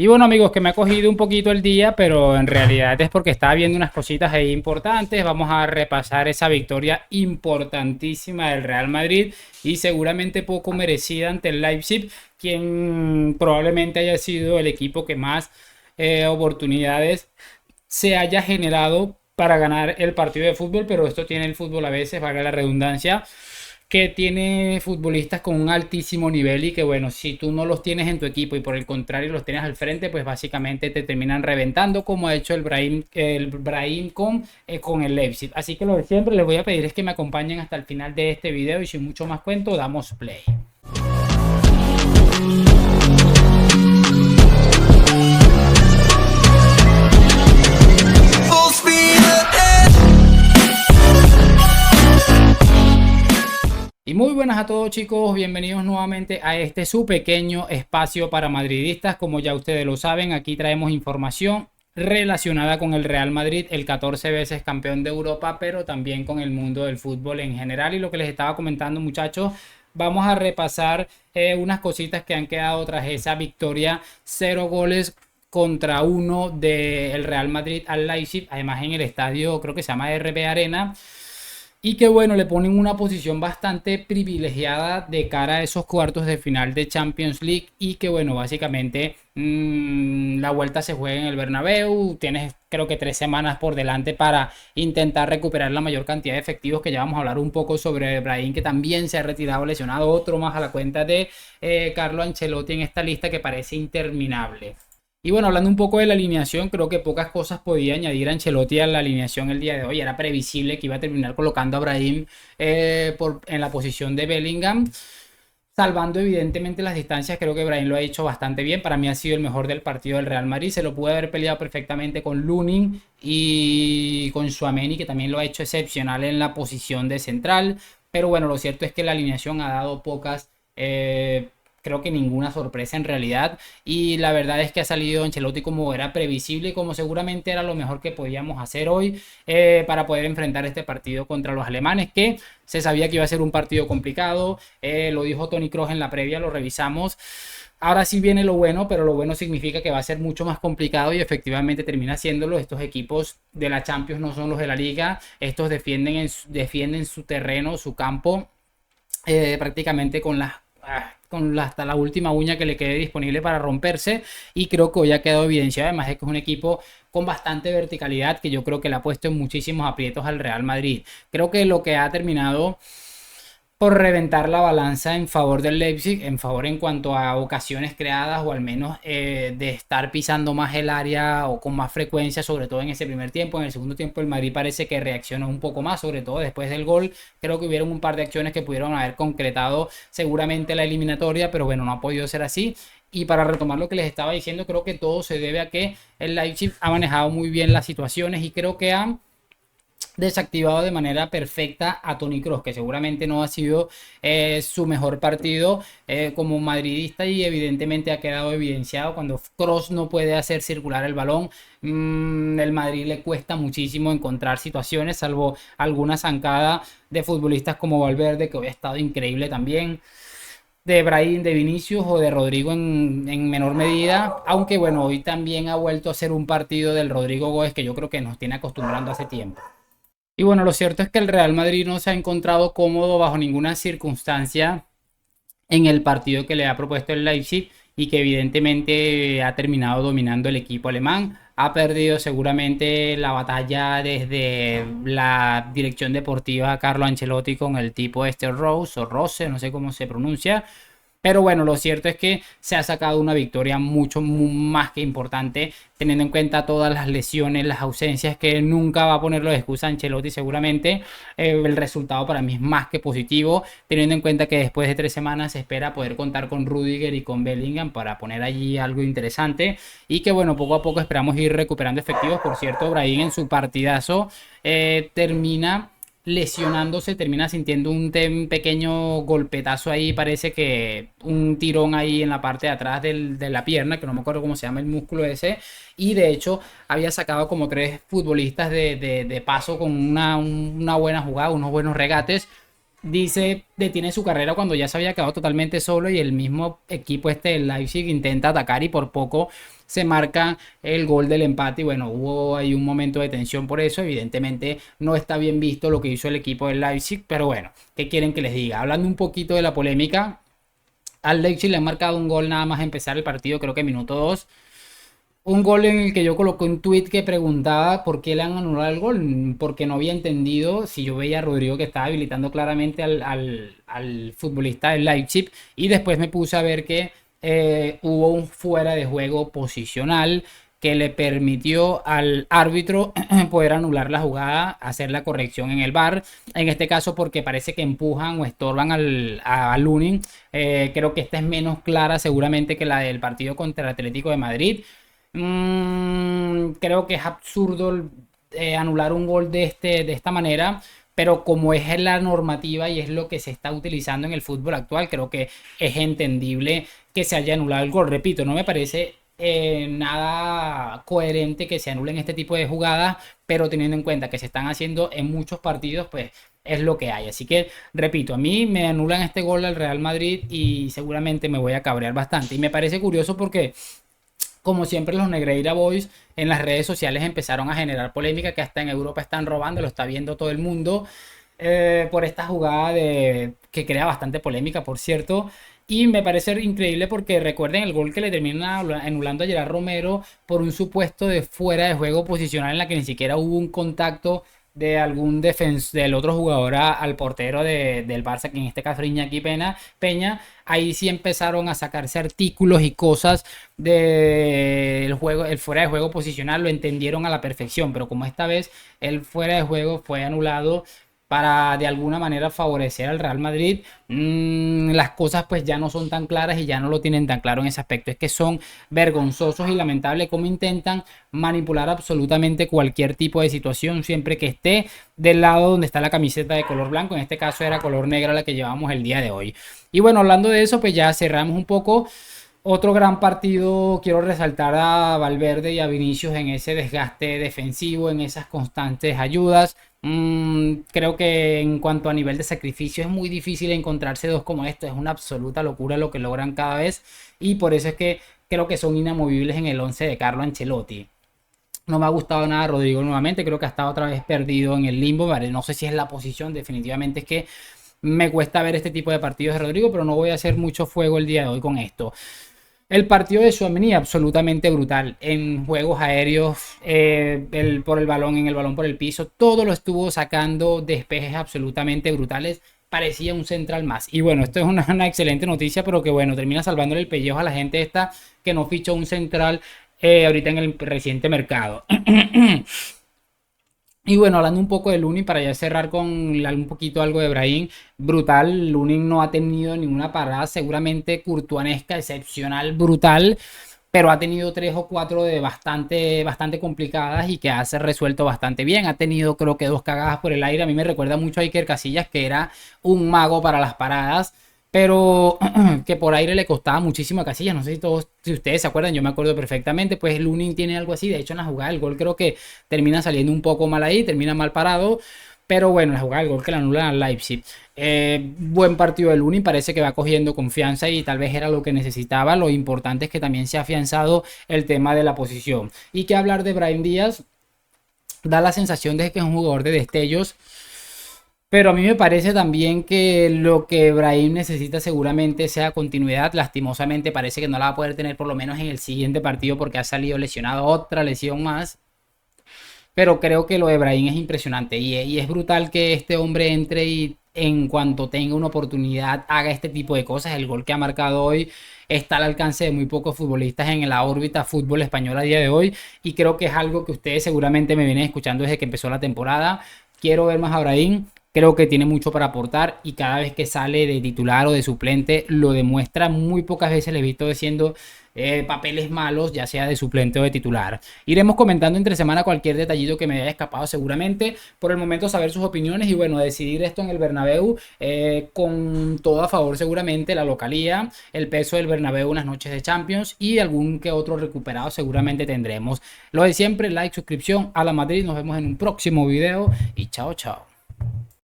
Y bueno amigos, que me ha cogido un poquito el día, pero en realidad es porque estaba viendo unas cositas ahí importantes. Vamos a repasar esa victoria importantísima del Real Madrid y seguramente poco merecida ante el Leipzig, quien probablemente haya sido el equipo que más oportunidades se haya generado para ganar el partido de fútbol, pero esto tiene el fútbol a veces, valga la redundancia, que tiene futbolistas con un altísimo nivel y que bueno, si tú no los tienes en tu equipo y por el contrario los tienes al frente, pues básicamente te terminan reventando como ha hecho el Brahim con el Leipzig. Así que lo de siempre les voy a pedir es que me acompañen hasta el final de este video y sin mucho más cuento, damos play. Y muy buenas a todos chicos, bienvenidos nuevamente a este su pequeño espacio para madridistas. Como ya ustedes lo saben, aquí traemos información relacionada con el Real Madrid, el 14 veces campeón de Europa, pero también con el mundo del fútbol en general. Y lo que les estaba comentando muchachos, vamos a repasar unas cositas que han quedado tras esa victoria, 0 goles contra 1 del Real Madrid al Leipzig, además en el estadio creo que se llama RB Arena, y que bueno, le ponen una posición bastante privilegiada de cara a esos cuartos de final de Champions League. Y que bueno, básicamente la vuelta se juega en el Bernabéu. Tienes creo que 3 semanas por delante para intentar recuperar la mayor cantidad de efectivos, que ya vamos a hablar un poco sobre Brahim, que también se ha retirado lesionado, otro más a la cuenta de Carlo Ancelotti en esta lista que parece interminable. Y bueno, hablando un poco de la alineación, creo que pocas cosas podía añadir Ancelotti a la alineación el día de hoy. Era previsible que iba a terminar colocando a Brahim en la posición de Bellingham, salvando evidentemente las distancias. Creo que Brahim lo ha hecho bastante bien. Para mí ha sido el mejor del partido del Real Madrid. Se lo puede haber peleado perfectamente con Lunin y con Tchouaméni, que también lo ha hecho excepcional en la posición de central. Pero bueno, lo cierto es que la alineación ha dado pocas... creo que ninguna sorpresa en realidad, y la verdad es que ha salido Ancelotti como era previsible y como seguramente era lo mejor que podíamos hacer hoy para poder enfrentar este partido contra los alemanes, que se sabía que iba a ser un partido complicado. Lo dijo Toni Kroos en la previa, lo revisamos. Ahora sí viene lo bueno, pero lo bueno significa que va a ser mucho más complicado y efectivamente termina siéndolo. Estos equipos de la Champions no son los de la Liga. Estos defienden su terreno, su campo, prácticamente hasta la última uña que le quede disponible para romperse. Y creo que hoy ha quedado evidenciado, además de que es un equipo con bastante verticalidad, que yo creo que le ha puesto en muchísimos aprietos al Real Madrid. Creo que lo que ha terminado por reventar la balanza en favor del Leipzig, en favor en cuanto a ocasiones creadas, o al menos de estar pisando más el área o con más frecuencia, sobre todo en ese primer tiempo. En el segundo tiempo el Madrid parece que reaccionó un poco más, sobre todo después del gol. Creo que hubieron un par de acciones que pudieron haber concretado seguramente la eliminatoria, pero bueno, no ha podido ser así. Y para retomar lo que les estaba diciendo, creo que todo se debe a que el Leipzig ha manejado muy bien las situaciones y creo que han desactivado de manera perfecta a Toni Kroos, que seguramente no ha sido su mejor partido como madridista, y evidentemente ha quedado evidenciado cuando Kroos no puede hacer circular el balón. El Madrid le cuesta muchísimo encontrar situaciones, salvo alguna zancada de futbolistas como Valverde, que hoy ha estado increíble también, de Brahim, de Vinicius o de Rodrigo en menor medida, aunque bueno, hoy también ha vuelto a ser un partido del Rodrigo Góez que yo creo que nos tiene acostumbrando hace tiempo. Y bueno, lo cierto es que el Real Madrid no se ha encontrado cómodo bajo ninguna circunstancia en el partido que le ha propuesto el Leipzig, y que evidentemente ha terminado dominando el equipo alemán. Ha perdido seguramente la batalla desde la dirección deportiva Carlo Ancelotti con el tipo este Rose o Rose, no sé cómo se pronuncia. Pero bueno, lo cierto es que se ha sacado una victoria mucho más que importante, teniendo en cuenta todas las lesiones, las ausencias, que nunca va a ponerlo de excusa Ancelotti seguramente. El resultado para mí es más que positivo, teniendo en cuenta que después de 3 semanas se espera poder contar con Rudiger y con Bellingham para poner allí algo interesante. Y que bueno, poco a poco esperamos ir recuperando efectivos. Por cierto, Brahim en su partidazo termina lesionándose, termina sintiendo un pequeño golpetazo ahí, parece que un tirón ahí en la parte de atrás de la pierna, que no me acuerdo cómo se llama el músculo ese, y de hecho había sacado como 3 futbolistas de paso con una buena jugada, unos buenos regates, dice, detiene su carrera cuando ya se había quedado totalmente solo y el mismo equipo este del Leipzig intenta atacar y por poco se marca el gol del empate y bueno, hubo ahí un momento de tensión por eso, evidentemente no está bien visto lo que hizo el equipo del Leipzig, pero bueno, ¿qué quieren que les diga? Hablando un poquito de la polémica, al Leipzig le han marcado un gol nada más empezar el partido, creo que minuto 2. Un gol en el que yo coloqué un tweet que preguntaba por qué le han anulado el gol, porque no había entendido si yo veía a Rodrigo que estaba habilitando claramente al futbolista del Leipzig y después me puse a ver que hubo un fuera de juego posicional que le permitió al árbitro poder anular la jugada, hacer la corrección en el VAR, en este caso porque parece que empujan o estorban a Lunin. Creo que esta es menos clara seguramente que la del partido contra el Atlético de Madrid. Creo que es absurdo anular un gol de esta manera, pero como es la normativa y es lo que se está utilizando en el fútbol actual, creo que es entendible que se haya anulado el gol. Repito, no me parece nada coherente que se anulen este tipo de jugadas, pero teniendo en cuenta que se están haciendo en muchos partidos, pues es lo que hay. Así que, repito, a mí me anulan este gol al Real Madrid y seguramente me voy a cabrear bastante. Y me parece curioso porque como siempre los Negreira Boys en las redes sociales empezaron a generar polémica que hasta en Europa están robando, lo está viendo todo el mundo por esta jugada que crea bastante polémica, por cierto. Y me parece increíble porque recuerden el gol que le termina anulando a Gerard Romero por un supuesto de fuera de juego posicional en la que ni siquiera hubo un contacto de algún del otro jugador al portero del Barça, que en este caso era Iñaki Peña. Ahí sí empezaron a sacarse artículos y cosas del juego, el fuera de juego posicional, lo entendieron a la perfección, pero como esta vez el fuera de juego fue anulado para de alguna manera favorecer al Real Madrid, las cosas pues ya no son tan claras y ya no lo tienen tan claro en ese aspecto. Es que son vergonzosos y lamentables cómo intentan manipular absolutamente cualquier tipo de situación siempre que esté del lado donde está la camiseta de color blanco. En este caso era color negra la que llevamos el día de hoy. Y bueno, hablando de eso, pues ya cerramos un poco. Otro gran partido, quiero resaltar a Valverde y a Vinicius en ese desgaste defensivo, en esas constantes ayudas. Creo que en cuanto a nivel de sacrificio es muy difícil encontrarse dos como estos. Es una absoluta locura lo que logran cada vez y por eso es que creo que son inamovibles en el 11 de Carlo Ancelotti. No me ha gustado nada Rodrigo nuevamente, creo que ha estado otra vez perdido en el limbo. Vale, no sé si es la posición, definitivamente es que me cuesta ver este tipo de partidos de Rodrigo, pero no voy a hacer mucho fuego el día de hoy con esto. El partido de Tchouaméni absolutamente brutal en juegos aéreos, por el balón, en el balón por el piso, todo lo estuvo sacando, despejes absolutamente brutales, parecía un central más. Y bueno, esto es una excelente noticia, pero que bueno, termina salvándole el pellejo a la gente esta que no fichó un central ahorita en el reciente mercado. Y bueno, hablando un poco de Lunin para ya cerrar con un poquito algo de Brahim, brutal, Lunin no ha tenido ninguna parada, seguramente curtuanesca, excepcional, brutal, pero ha tenido tres o cuatro de bastante complicadas y que ha resuelto bastante bien. Ha tenido creo que dos cagadas por el aire, a mí me recuerda mucho a Iker Casillas que era un mago para las paradas. Pero que por aire le costaba muchísimo a Casillas. No sé si ustedes se acuerdan, yo me acuerdo perfectamente. Pues Lunin tiene algo así. De hecho, en la jugada del gol creo que termina saliendo un poco mal ahí, termina mal parado. Pero bueno, la jugada del gol que la anulan al Leipzig. Buen partido de Lunin, parece que va cogiendo confianza y tal vez era lo que necesitaba. Lo importante es que también se ha afianzado el tema de la posición. Y que hablar de Brahim Díaz, da la sensación de que es un jugador de destellos. Pero a mí me parece también que lo que Brahim necesita seguramente sea continuidad. Lastimosamente parece que no la va a poder tener por lo menos en el siguiente partido porque ha salido lesionado, otra lesión más. Pero creo que lo de Brahim es impresionante y es brutal que este hombre entre y en cuanto tenga una oportunidad haga este tipo de cosas. El gol que ha marcado hoy está al alcance de muy pocos futbolistas en la órbita fútbol español a día de hoy y creo que es algo que ustedes seguramente me vienen escuchando desde que empezó la temporada. Quiero ver más a Brahim. Creo que tiene mucho para aportar y cada vez que sale de titular o de suplente lo demuestra. Muy pocas veces le he visto haciendo papeles malos, ya sea de suplente o de titular. Iremos comentando entre semana cualquier detallito que me haya escapado seguramente. Por el momento saber sus opiniones y bueno, decidir esto en el Bernabéu con todo a favor seguramente, la localía, el peso del Bernabéu, unas noches de Champions y algún que otro recuperado seguramente tendremos. Lo de siempre, like, suscripción a la Madrid. Nos vemos en un próximo video y chao, chao.